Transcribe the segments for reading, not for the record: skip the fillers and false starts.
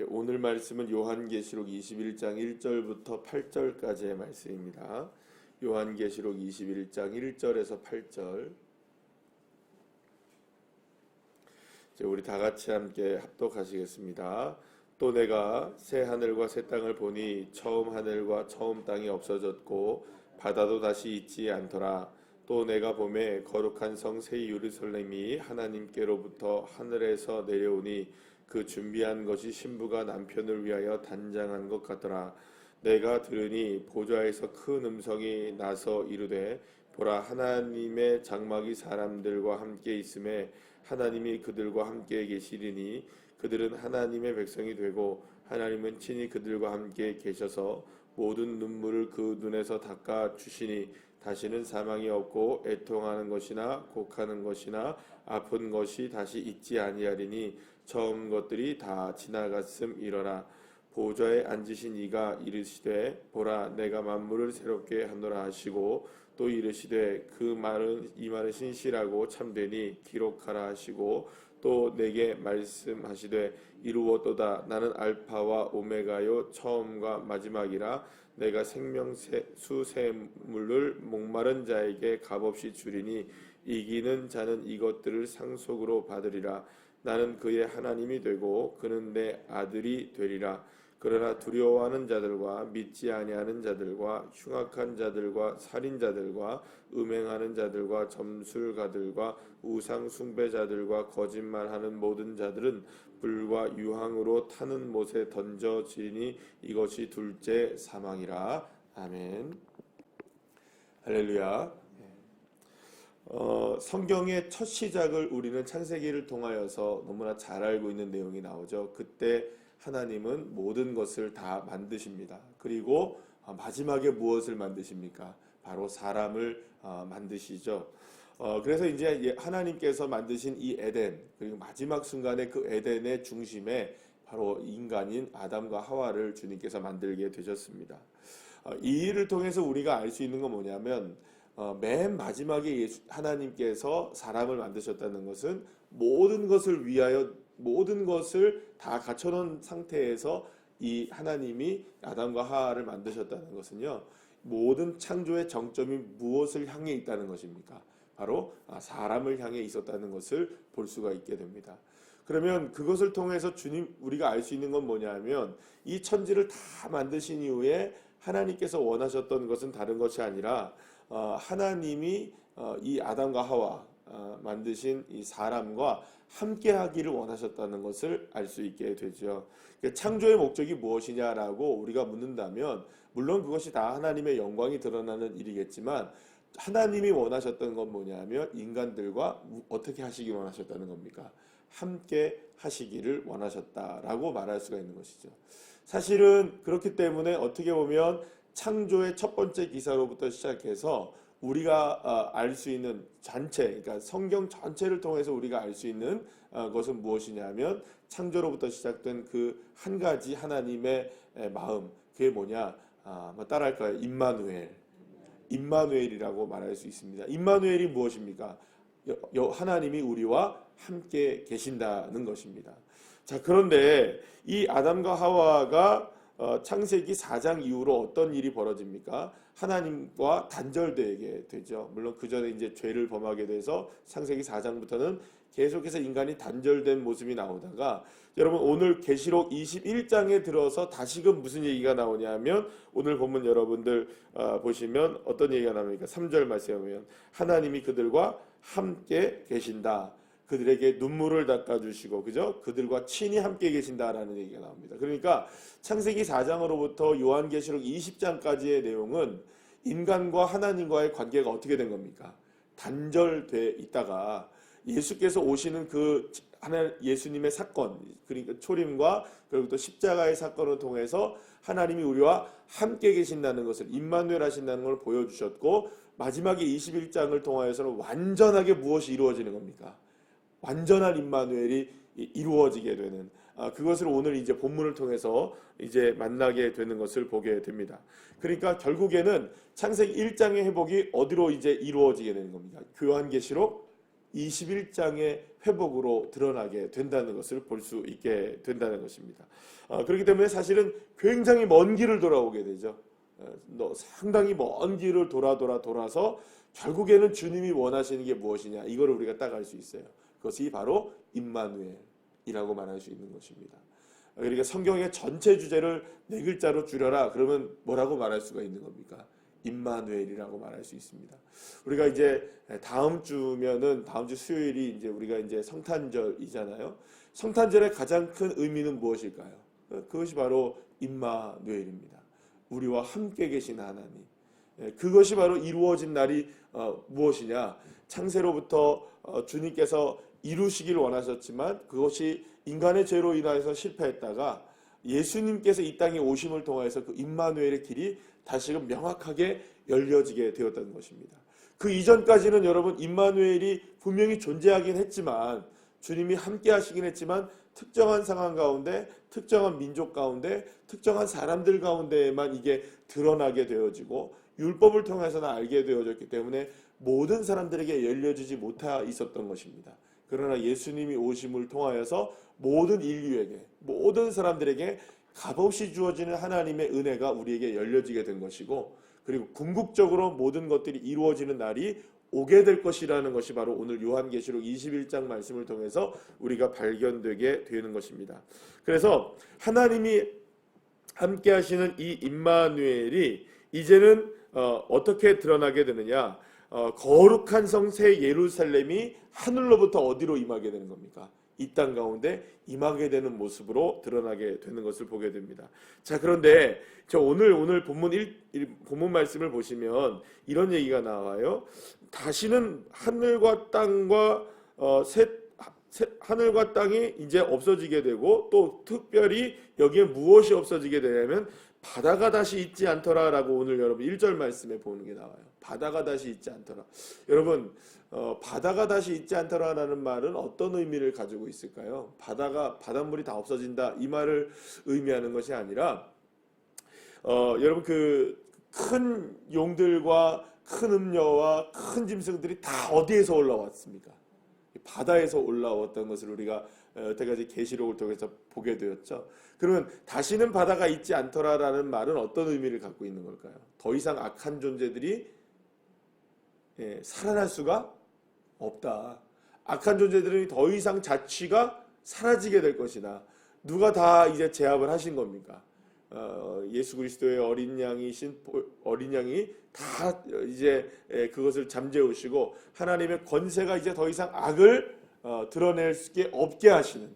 오늘 말씀은 요한계시록 21장 1절부터 8절까지의 말씀입니다. 요한계시록 21장 1절에서 8절. 우리 다 같이 함께 합독하시겠습니다. 또 내가 새 하늘과 새 땅을 보니 처음 하늘과 처음 땅이 없어졌고 바다도 다시 있지 않더라. 또 내가 보매 거룩한 성 새 예루살렘이 하나님께로부터 하늘에서 내려오니 그 준비한 것이 신부가 남편을 위하여 단장한 것 같더라. 내가 들으니 보좌에서 큰 음성이 나서 이르되 보라, 하나님의 장막이 사람들과 함께 있음에 하나님이 그들과 함께 계시리니 그들은 하나님의 백성이 되고 하나님은 친히 그들과 함께 계셔서 모든 눈물을 그 눈에서 닦아 주시니 다시는 사망이 없고 애통하는 것이나 곡하는 것이나 아픈 것이 다시 있지 아니하리니 처음 것들이 다 지나갔음이러라. 보좌에 앉으신 이가 이르시되 보라, 내가 만물을 새롭게 하노라 하시고 또 이르시되 이 말은 신실하고 참되니 기록하라 하시고 또 내게 말씀하시되 이루었도다. 나는 알파와 오메가요 처음과 마지막이라. 내가 생명수 샘물을 목마른 자에게 값없이 주리니 이기는 자는 이것들을 상속으로 받으리라. 나는 그의 하나님이 되고 그는 내 아들이 되리라. 그러나 두려워하는 자들과 믿지 아니하는 자들과 흉악한 자들과 살인자들과 음행하는 자들과 점술가들과 우상 숭배자들과 거짓말하는 모든 자들은 불과 유황으로 타는 못에 던져지니 이것이 둘째 사망이라. 아멘. 할렐루야. 성경의 첫 시작을 우리는 창세기를 통하여서 너무나 잘 알고 있는 내용이 나오죠. 그때 하나님은 모든 것을 다 만드십니다. 그리고 마지막에 무엇을 만드십니까? 바로 사람을 만드시죠. 그래서 이제 하나님께서 만드신 이 에덴, 그리고 마지막 순간에 그 에덴의 중심에 바로 인간인 아담과 하와를 주님께서 만들게 되셨습니다. 이 일을 통해서 우리가 알 수 있는 건 뭐냐면 맨 마지막에 하나님께서 사람을 만드셨다는 것은 모든 것을 위하여 모든 것을 다 갖춰놓은 상태에서 이 하나님이 아담과 하와를 만드셨다는 것은요, 모든 창조의 정점이 무엇을 향해 있다는 것입니까? 바로 사람을 향해 있었다는 것을 볼 수가 있게 됩니다. 그러면 그것을 통해서 우리가 알 수 있는 건 뭐냐면 이 천지를 다 만드신 이후에 하나님께서 원하셨던 것은 다른 것이 아니라 하나님이 이 아담과 하와 만드신 이 사람과 함께 하기를 원하셨다는 것을 알 수 있게 되죠. 창조의 목적이 무엇이냐라고 우리가 묻는다면 물론 그것이 다 하나님의 영광이 드러나는 일이겠지만 하나님이 원하셨던 건 뭐냐면 인간들과 어떻게 하시기 원하셨다는 겁니까? 함께 하시기를 원하셨다라고 말할 수가 있는 것이죠. 사실은 그렇기 때문에 어떻게 보면 창조의 첫 번째 기사로부터 시작해서 우리가 알 수 있는 전체, 그러니까 성경 전체를 통해서 우리가 알 수 있는 것은 무엇이냐면 창조로부터 시작된 그 한 가지 하나님의 마음, 그게 뭐냐? 따라할까요? 임마누엘이라고 말할 수 있습니다. 임마누엘이 무엇입니까? 하나님이 우리와 함께 계신다는 것입니다. 자, 그런데 이 아담과 하와가 창세기 4장 이후로 어떤 일이 벌어집니까? 하나님과 단절되게 되죠. 물론 그 전에 이제 죄를 범하게 돼서 창세기 4장부터는 계속해서 인간이 단절된 모습이 나오다가 여러분 오늘 계시록 21장에 들어서 다시금 무슨 얘기가 나오냐면 오늘 본문 여러분들 보시면 어떤 얘기가 나옵니까? 3절 말씀에 보면 하나님이 그들과 함께 계신다. 그들에게 눈물을 닦아주시고, 그죠? 그들과 친히 함께 계신다라는 얘기가 나옵니다. 그러니까 창세기 4장으로부터 요한계시록 20장까지의 내용은 인간과 하나님과의 관계가 어떻게 된 겁니까? 단절돼 있다가 예수께서 오시는 그 예수님의 사건, 그러니까 초림과 그리고 또 십자가의 사건을 통해서 하나님이 우리와 함께 계신다는 것을 임마누엘 하신다는 걸 보여주셨고 마지막에 21장을 통하여서는 완전하게 무엇이 이루어지는 겁니까? 완전한 임마누엘이 이루어지게 되는 그것을 오늘 이제 본문을 통해서 이제 만나게 되는 것을 보게 됩니다. 그러니까 결국에는 창세기 1장의 회복이 어디로 이제 이루어지게 되는 겁니까? 요한계시록 21장의 회복으로 드러나게 된다는 것을 볼 수 있게 된다는 것입니다. 그렇기 때문에 사실은 굉장히 먼 길을 돌아오게 되죠. 상당히 먼 길을 돌아서 결국에는 주님이 원하시는 게 무엇이냐, 이거를 우리가 딱 알 수 있어요. 그것이 바로 임마누엘이라고 말할 수 있는 것입니다. 그러니까 성경의 전체 주제를 네 글자로 줄여라 그러면 뭐라고 말할 수가 있는 겁니까? 임마누엘이라고 말할 수 있습니다. 우리가 이제 다음 주면은 다음 주 수요일이 이제 우리가 이제 성탄절이잖아요. 성탄절의 가장 큰 의미는 무엇일까요? 그것이 바로 임마누엘입니다. 우리와 함께 계신 하나님. 그것이 바로 이루어진 날이 무엇이냐? 창세로부터 주님께서 이루시길 원하셨지만 그것이 인간의 죄로 인하여서 실패했다가 예수님께서 이 땅에 오심을 통해서 그 임마누엘의 길이 다시금 명확하게 열려지게 되었다는 것입니다. 그 이전까지는 여러분 임마누엘이 분명히 존재하긴 했지만 주님이 함께 하시긴 했지만 특정한 상황 가운데 특정한 민족 가운데 특정한 사람들 가운데에만 이게 드러나게 되어지고 율법을 통해서는 알게 되어졌기 때문에 모든 사람들에게 열려지지 못하 있었던 것입니다. 그러나 예수님이 오심을 통하여서 모든 인류에게 모든 사람들에게 값없이 주어지는 하나님의 은혜가 우리에게 열려지게 된 것이고 그리고 궁극적으로 모든 것들이 이루어지는 날이 오게 될 것이라는 것이 바로 오늘 요한계시록 21장 말씀을 통해서 우리가 발견되게 되는 것입니다. 그래서 하나님이 함께 하시는 이 임마누엘이 이제는 어떻게 드러나게 되느냐? 거룩한 성 새 예루살렘이 하늘로부터 어디로 임하게 되는 겁니까? 이 땅 가운데 임하게 되는 모습으로 드러나게 되는 것을 보게 됩니다. 자, 그런데 저 오늘 본문 말씀을 보시면 이런 얘기가 나와요. 다시는 하늘과 땅과 하늘과 땅이 이제 없어지게 되고 또 특별히 여기에 무엇이 없어지게 되냐면 바다가 다시 있지 않더라라고 오늘 여러분 1절 말씀에 보는 게 나와요. 바다가 다시 있지 않더라. 여러분 바다가 다시 있지 않더라라는 말은 어떤 의미를 가지고 있을까요? 바닷물이 다 없어진다 이 말을 의미하는 것이 아니라 여러분 그 큰 용들과 큰 음녀와 큰 짐승들이 다 어디에서 올라왔습니까? 바다에서 올라왔던 것을 우리가 여태까지 계시록을 통해서 보게 되었죠. 그러면 다시는 바다가 있지 않더라라는 말은 어떤 의미를 갖고 있는 걸까요? 더 이상 악한 존재들이 살아날 수가 없다. 악한 존재들은 더 이상 자취가 사라지게 될 것이다. 누가 다 이제 제압을 하신 겁니까? 예수 그리스도의 어린 양이 다 이제 그것을 잠재우시고 하나님의 권세가 이제 더 이상 악을 드러낼 수 없게 하시는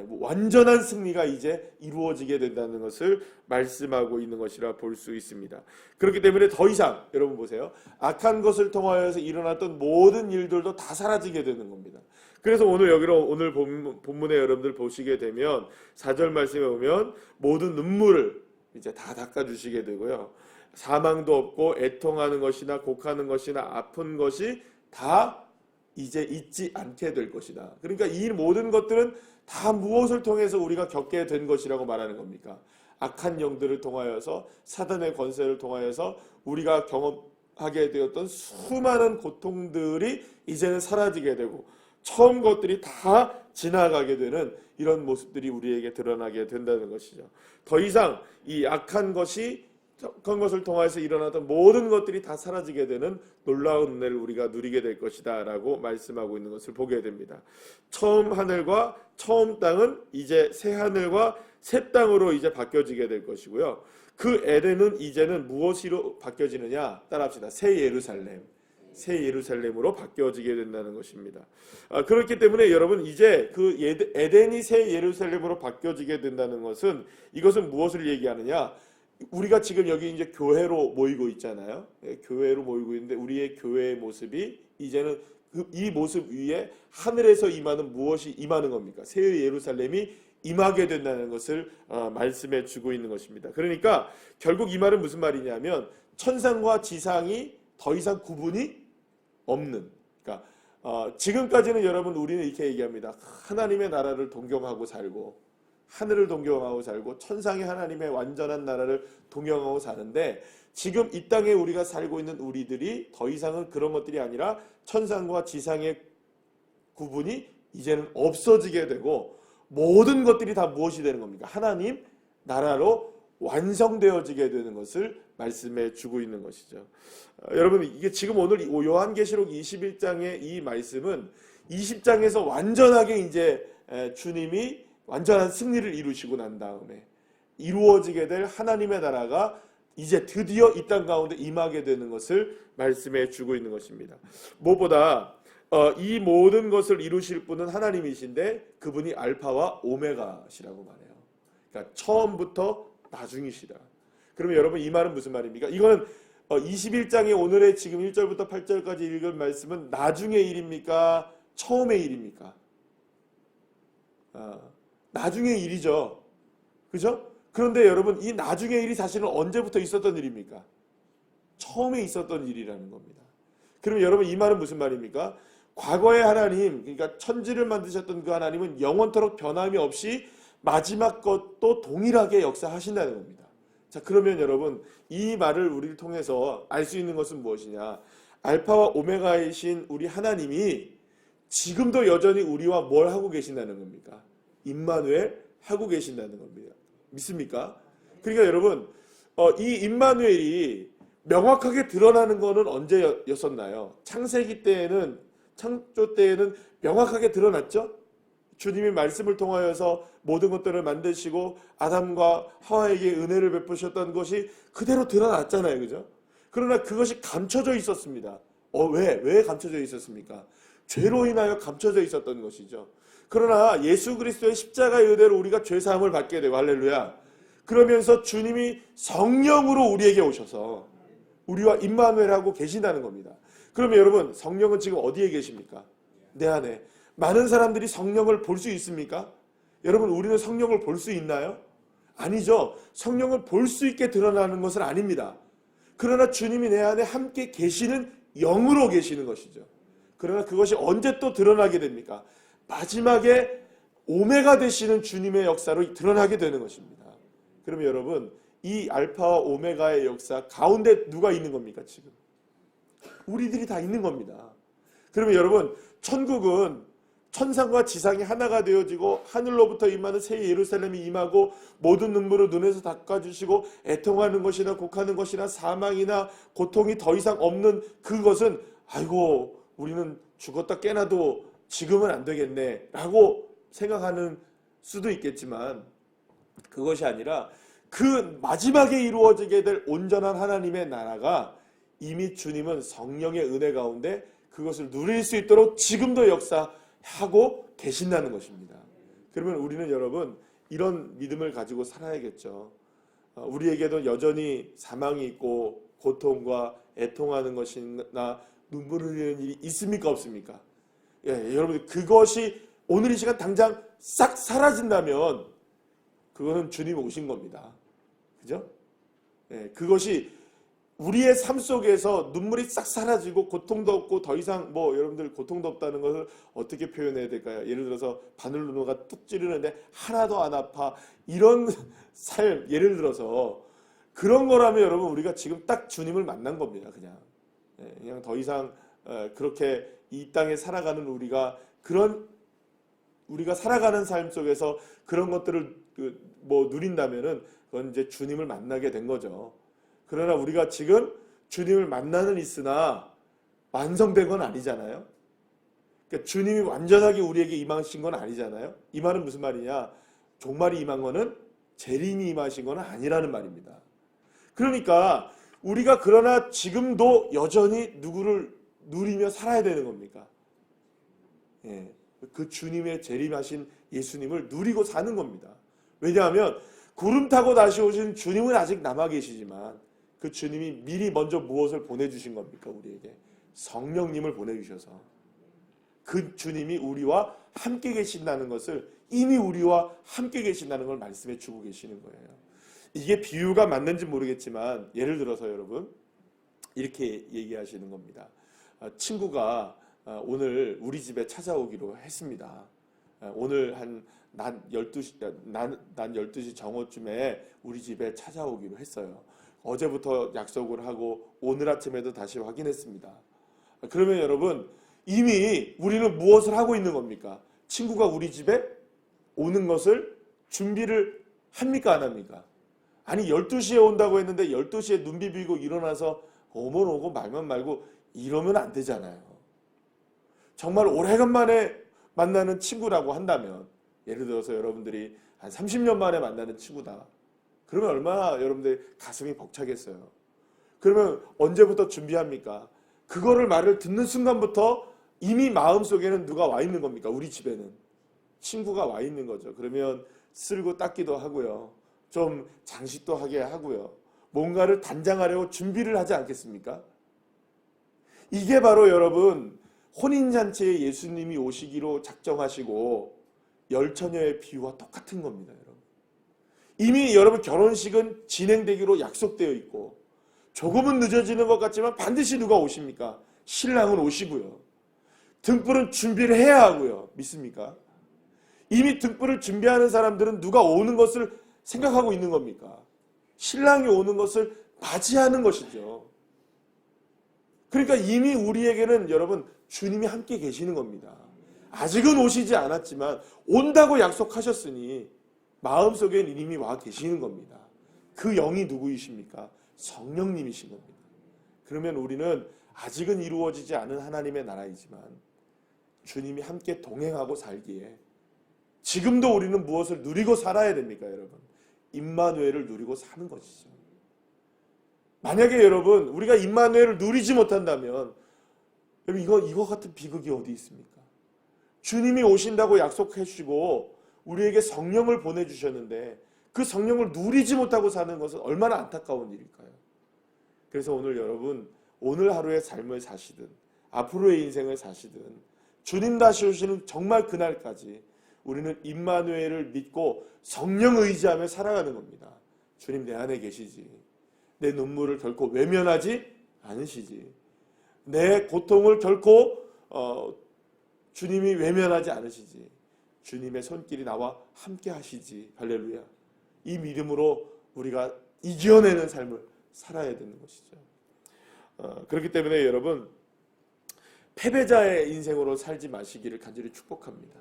완전한 승리가 이제 이루어지게 된다는 것을 말씀하고 있는 것이라 볼 수 있습니다. 그렇기 때문에 더 이상 여러분 보세요. 악한 것을 통하여서 일어났던 모든 일들도 다 사라지게 되는 겁니다. 그래서 오늘 본문에 여러분들 보시게 되면 4절 말씀에 보면 모든 눈물을 이제 다 닦아주시게 되고요. 사망도 없고 애통하는 것이나 곡하는 것이나 아픈 것이 다 이제 있지 않게 될 것이다. 그러니까 이 모든 것들은 다 무엇을 통해서 우리가 겪게 된 것이라고 말하는 겁니까? 악한 영들을 통하여서 사단의 권세를 통하여서 우리가 경험하게 되었던 수많은 고통들이 이제는 사라지게 되고 처음 것들이 다 지나가게 되는 이런 모습들이 우리에게 드러나게 된다는 것이죠. 더 이상 이 악한 것을 통해서 일어나던 모든 것들이 다 사라지게 되는 놀라운 은혜를 우리가 누리게 될 것이다 라고 말씀하고 있는 것을 보게 됩니다. 처음 하늘과 처음 땅은 이제 새 하늘과 새 땅으로 이제 바뀌어지게 될 것이고요. 그 에덴은 이제는 무엇으로 바뀌어지느냐? 따라합시다. 새 예루살렘으로 바뀌어지게 된다는 것입니다. 그렇기 때문에 여러분 이제 그 에덴이 새 예루살렘으로 바뀌어지게 된다는 것은 이것은 무엇을 얘기하느냐? 우리가 지금 여기 이제 교회로 모이고 있잖아요. 교회로 모이고 있는데 우리의 교회의 모습이 이제는 이 모습 위에 하늘에서 임하는 무엇이 임하는 겁니까? 새 예루살렘이 임하게 된다는 것을 말씀해 주고 있는 것입니다. 그러니까 결국 이 말은 무슨 말이냐면 천상과 지상이 더 이상 구분이 없는. 그러니까 지금까지는 여러분 우리는 이렇게 얘기합니다. 하나님의 나라를 동경하고 살고 하늘을 동경하고 살고 천상의 하나님의 완전한 나라를 동경하고 사는데 지금 이 땅에 우리가 살고 있는 우리들이 더 이상은 그런 것들이 아니라 천상과 지상의 구분이 이제는 없어지게 되고 모든 것들이 다 무엇이 되는 겁니까? 하나님 나라로 완성되어지게 되는 것을 말씀해 주고 있는 것이죠. 여러분 이게 지금 오늘 요한계시록 21장의 이 말씀은 20장에서 완전하게 이제 주님이 완전한 승리를 이루시고 난 다음에 이루어지게 될 하나님의 나라가 이제 드디어 이 땅 가운데 임하게 되는 것을 말씀해 주고 있는 것입니다. 무엇보다 이 모든 것을 이루실 분은 하나님이신데 그분이 알파와 오메가시라고 말해요. 그러니까 처음부터 나중이시다. 그러면 여러분 이 말은 무슨 말입니까? 이거는 21장의 오늘의 지금 1절부터 8절까지 읽은 말씀은 나중의 일입니까? 처음의 일입니까? 나중의 일이죠. 그죠? 그런데 여러분 이 나중의 일이 사실은 언제부터 있었던 일입니까? 처음에 있었던 일이라는 겁니다. 그러면 여러분 이 말은 무슨 말입니까? 과거의 하나님, 그러니까 천지를 만드셨던 그 하나님은 영원토록 변함이 없이 마지막 것도 동일하게 역사하신다는 겁니다. 자, 그러면 여러분 이 말을 우리를 통해서 알 수 있는 것은 무엇이냐? 알파와 오메가이신 우리 하나님이 지금도 여전히 우리와 뭘 하고 계신다는 겁니까? 임마누엘 하고 계신다는 겁니다. 믿습니까? 그러니까 여러분 이 임마누엘이 명확하게 드러나는 것은 언제였었나요? 창세기 때에는, 창조 때에는 명확하게 드러났죠? 주님이 말씀을 통하여서 모든 것들을 만드시고 아담과 하와에게 은혜를 베푸셨던 것이 그대로 드러났잖아요. 그죠? 그러나 그것이 감춰져 있었습니다. 왜 감춰져 있었습니까? 죄로 인하여 감춰져 있었던 것이죠. 그러나 예수 그리스도의 십자가의 은혜로 우리가 죄사함을 받게 되고 할렐루야. 그러면서 주님이 성령으로 우리에게 오셔서 우리와 임마누엘하고 계신다는 겁니다. 그러면 여러분 성령은 지금 어디에 계십니까? 내 안에. 많은 사람들이 성령을 볼 수 있습니까? 여러분 우리는 성령을 볼 수 있나요? 아니죠. 성령을 볼 수 있게 드러나는 것은 아닙니다. 그러나 주님이 내 안에 함께 계시는 영으로 계시는 것이죠. 그러나 그것이 언제 또 드러나게 됩니까? 마지막에 오메가 되시는 주님의 역사로 드러나게 되는 것입니다. 그러면 여러분 이 알파와 오메가의 역사 가운데 누가 있는 겁니까 지금? 우리들이 다 있는 겁니다. 그러면 여러분 천국은 천상과 지상이 하나가 되어지고 하늘로부터 임하는 새 예루살렘이 임하고 모든 눈물을 눈에서 닦아주시고 애통하는 것이나 곡하는 것이나 사망이나 고통이 더 이상 없는 그것은 아이고 우리는 죽었다 깨나도 지금은 안 되겠네 라고 생각하는 수도 있겠지만 그것이 아니라 그 마지막에 이루어지게 될 온전한 하나님의 나라가 이미 주님은 성령의 은혜 가운데 그것을 누릴 수 있도록 지금도 역사하고 계신다는 것입니다. 그러면 우리는 여러분 이런 믿음을 가지고 살아야겠죠. 우리에게도 여전히 사망이 있고 고통과 애통하는 것이나 눈물을 흘리는 일이 있습니까 없습니까? 예, 여러분 그것이 오늘 이 시간 당장 싹 사라진다면 그거는 주님 오신 겁니다. 그죠? 예, 그것이 우리의 삶 속에서 눈물이 싹 사라지고 고통도 없고 더 이상 여러분들 고통도 없다는 것을 어떻게 표현해야 될까요? 예를 들어서 바늘누누가 뚝 찌르는데 하나도 안 아파 이런 삶 예를 들어서 그런 거라면 여러분 우리가 지금 딱 주님을 만난 겁니다. 그냥 더 이상 그렇게 이 땅에 살아가는 우리가 살아가는 삶 속에서 그런 것들을 누린다면은 그건 이제 주님을 만나게 된 거죠. 그러나 우리가 지금 주님을 만나는 있으나 완성된 건 아니잖아요. 그러니까 주님이 완전하게 우리에게 임하신 건 아니잖아요. 이 말은 무슨 말이냐? 종말이 임한 거는 재림이 임하신 건 아니라는 말입니다. 그러니까 우리가 그러나 지금도 여전히 누구를 누리며 살아야 되는 겁니까? 예, 그 주님의 재림하신 예수님을 누리고 사는 겁니다. 왜냐하면 구름 타고 다시 오신 주님은 아직 남아 계시지만 그 주님이 미리 먼저 무엇을 보내주신 겁니까? 우리에게 성령님을 보내주셔서 그 주님이 우리와 함께 계신다는 것을 이미 우리와 함께 계신다는 걸 말씀해 주고 계시는 거예요. 이게 비유가 맞는지 모르겠지만 예를 들어서 여러분 이렇게 얘기하시는 겁니다. 친구가 오늘 우리 집에 찾아오기로 했습니다. 오늘 낮 12시 정오쯤에 우리 집에 찾아오기로 했어요. 어제부터 약속을 하고 오늘 아침에도 다시 확인했습니다. 그러면 여러분 이미 우리는 무엇을 하고 있는 겁니까? 친구가 우리 집에 오는 것을 준비를 합니까? 안 합니까? 아니 12시에 온다고 했는데 12시에 눈 비비고 일어나서 오면 오고 말만 말고 이러면 안 되잖아요. 정말 오래간만에 만나는 친구라고 한다면, 예를 들어서 여러분들이 한 30년 만에 만나는 친구다. 그러면 얼마나 여러분들 가슴이 벅차겠어요. 그러면 언제부터 준비합니까? 그거를 말을 듣는 순간부터 이미 마음속에는 누가 와 있는 겁니까? 우리 집에는 친구가 와 있는 거죠. 그러면 쓸고 닦기도 하고요. 좀 장식도 하게 하고요. 뭔가를 단장하려고 준비를 하지 않겠습니까? 이게 바로 여러분 혼인잔치에 예수님이 오시기로 작정하시고 열처녀의 비유와 똑같은 겁니다. 여러분. 이미 여러분 결혼식은 진행되기로 약속되어 있고 조금은 늦어지는 것 같지만 반드시 누가 오십니까? 신랑은 오시고요. 등불은 준비를 해야 하고요. 믿습니까? 이미 등불을 준비하는 사람들은 누가 오는 것을 생각하고 있는 겁니까? 신랑이 오는 것을 맞이하는 것이죠. 그러니까 이미 우리에게는 여러분 주님이 함께 계시는 겁니다. 아직은 오시지 않았지만 온다고 약속하셨으니 마음속엔 이미 와 계시는 겁니다. 그 영이 누구이십니까? 성령님이신 겁니다. 그러면 우리는 아직은 이루어지지 않은 하나님의 나라이지만 주님이 함께 동행하고 살기에 지금도 우리는 무엇을 누리고 살아야 됩니까, 여러분? 임마누엘을 누리고 사는 것이죠. 만약에 여러분 우리가 임마누엘을 누리지 못한다면 여러분 이거 같은 비극이 어디 있습니까? 주님이 오신다고 약속해 주시고 우리에게 성령을 보내주셨는데 그 성령을 누리지 못하고 사는 것은 얼마나 안타까운 일일까요? 그래서 오늘 여러분 오늘 하루의 삶을 사시든 앞으로의 인생을 사시든 주님 다시 오시는 정말 그날까지 우리는 임마누엘을 믿고 성령 의지하며 살아가는 겁니다. 주님 내 안에 계시지. 내 눈물을 결코 외면하지 않으시지. 내 고통을 결코 주님이 외면하지 않으시지. 주님의 손길이 나와 함께 하시지. 할렐루야. 이 믿음으로 우리가 이겨내는 삶을 살아야 되는 것이죠. 그렇기 때문에 여러분 패배자의 인생으로 살지 마시기를 간절히 축복합니다.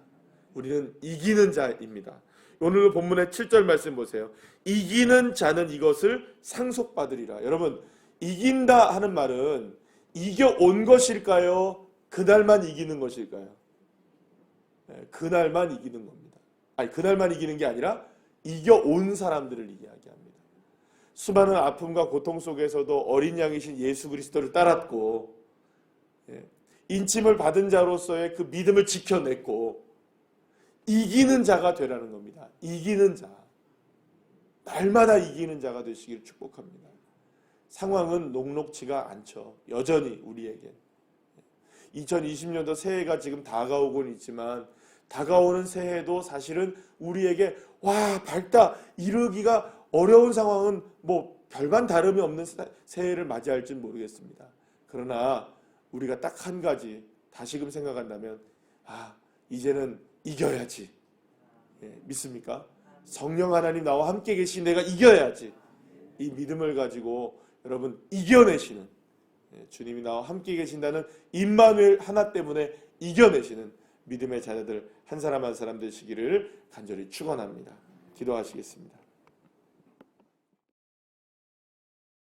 우리는 이기는 자입니다. 오늘 본문의 7절 말씀 보세요. 이기는 자는 이것을 상속받으리라. 여러분 이긴다 하는 말은 이겨온 것일까요? 그날만 이기는 것일까요? 네, 그날만 이기는 겁니다. 아니 그날만 이기는 게 아니라 이겨온 사람들을 이야기합니다. 수많은 아픔과 고통 속에서도 어린 양이신 예수 그리스도를 따랐고 인침을 받은 자로서의 그 믿음을 지켜냈고 이기는 자가 되라는 겁니다. 이기는 자. 날마다 이기는 자가 되시기를 축복합니다. 상황은 녹록지가 않죠. 여전히 우리에겐. 2020년도 새해가 지금 다가오곤 있지만 다가오는 새해도 사실은 우리에게 와 밝다 이르기가 어려운 상황은 뭐 별반 다름이 없는 새해를 맞이할지는 모르겠습니다. 그러나 우리가 딱 한 가지 다시금 생각한다면 이제는 이겨야지. 믿습니까? 성령 하나님 나와 함께 계신 내가 이겨야지. 이 믿음을 가지고 여러분 이겨내시는 주님이 나와 함께 계신다는 임마누엘 하나 때문에 이겨내시는 믿음의 자녀들 한 사람 한 사람 되시기를 간절히 축원합니다. 기도하시겠습니다.